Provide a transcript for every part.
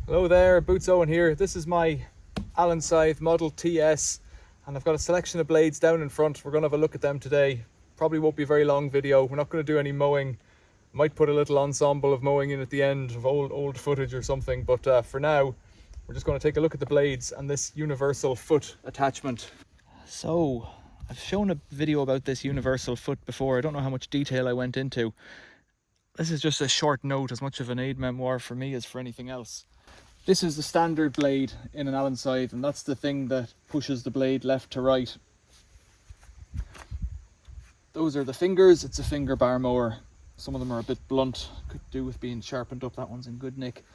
Hello there, Boots Owen here. This is my Allen Scythe Model TS and I've got a selection of blades down in front. We're going to have a look at them today. Probably won't be a very long video. We're not going to do any mowing. Might put a little ensemble of mowing in at the end of old footage or something, but for now we're just going to take a look at the blades and this universal foot attachment. So I've shown a video about this universal foot before. I don't know how much detail I went into. This is just a short note, as much of an aid memoir for me as for anything else. This is the standard blade in an Allen Scythe, and that's the thing that pushes the blade left to right. Those are the fingers. It's a finger bar mower. Some of them are a bit blunt, could do with being sharpened up. That one's in good nick.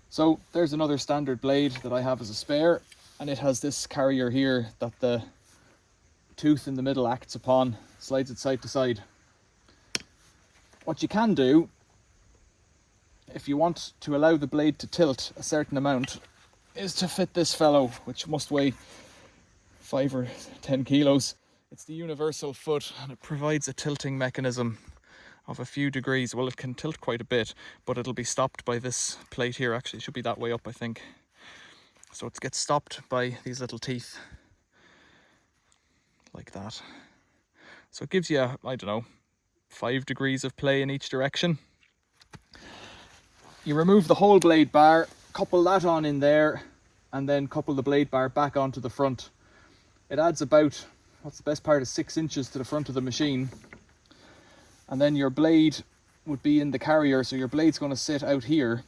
So there's another standard blade that I have as a spare, and it has this carrier here that the tooth in the middle acts upon, slides it side to side. What you can do, if you want to allow the blade to tilt a certain amount, is to fit this fellow, which must weigh 5 or 10 kilos. It's the universal foot, and it provides a tilting mechanism of a few degrees. Well, it can tilt quite a bit, but it'll be stopped by this plate here. Actually, it should be that way up, I think. So it gets stopped by these little teeth, like that. So it gives you, I don't know, 5 degrees of play in each direction. You remove the whole blade bar, couple that on in there, and then couple the blade bar back onto the front. It adds about, what's the best part, of 6 inches to the front of the machine. And then your blade would be in the carrier, so your blade's going to sit out here.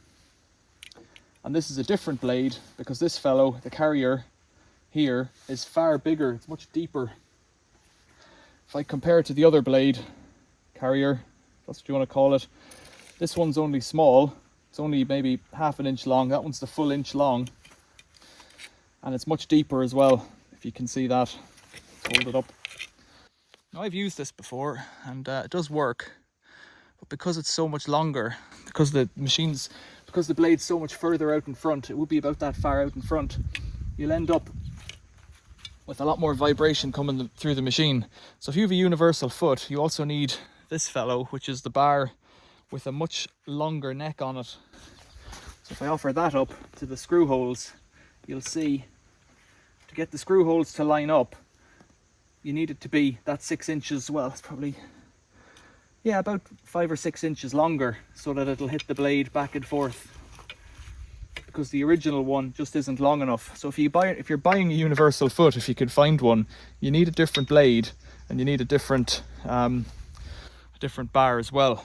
And this is a different blade, because this fellow, the carrier here, is far bigger. It's much deeper. If I compare it to the other blade, carrier, that's what you want to call it, this one's only small. It's only maybe half an inch long. That one's the full inch long, and it's much deeper as well, if you can see that. Let's hold it up. Now, I've used this before, and it does work, but because it's so much longer, because the blade's so much further out in front, it would be about that far out in front, you'll end up with a lot more vibration coming through the machine. So if you have a universal foot, you also need this fellow, which is the bar with a much longer neck on it. So if I offer that up to the screw holes, you'll see, to get the screw holes to line up, you need it to be that 6 inches, well, it's probably, yeah, about 5 or 6 inches longer, so that it'll hit the blade back and forth, because the original one just isn't long enough. So if you're buying a universal foot, if you could find one, you need a different blade, and you need a different bar as well.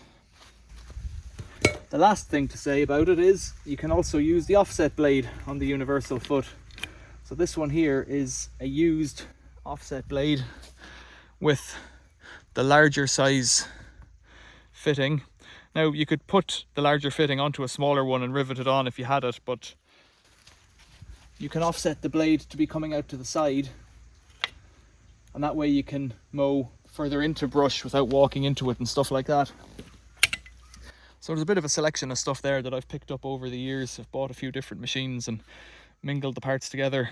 The last thing to say about it is you can also use the offset blade on the universal foot. So this one here is a used offset blade with the larger size fitting. Now, you could put the larger fitting onto a smaller one and rivet it on if you had it, but you can offset the blade to be coming out to the side, and that way you can mow further into brush without walking into it and stuff like that. So there's a bit of a selection of stuff there that I've picked up over the years. I've bought a few different machines and mingled the parts together.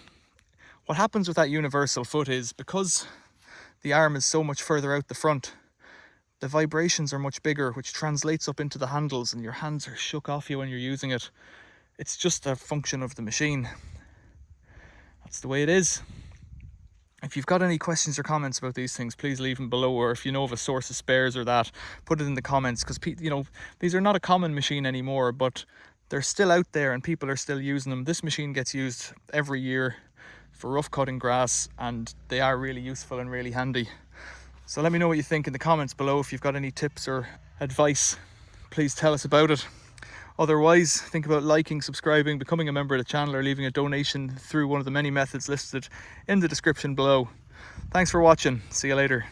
What happens with that universal foot is, because the arm is so much further out the front, the vibrations are much bigger, which translates up into the handles, and your hands are shook off you when you're using it. It's just a function of the machine. That's the way it is. If you've got any questions or comments about these things, please leave them below, or if you know of a source of spares or that, put it in the comments, because you know, these are not a common machine anymore, but they're still out there and people are still using them. This machine gets used every year for rough cutting grass, and they are really useful and really handy. So let me know what you think in the comments below. If you've got any tips or advice, please tell us about it. Otherwise, think about liking, subscribing, becoming a member of the channel, or leaving a donation through one of the many methods listed in the description below. Thanks for watching. See you later.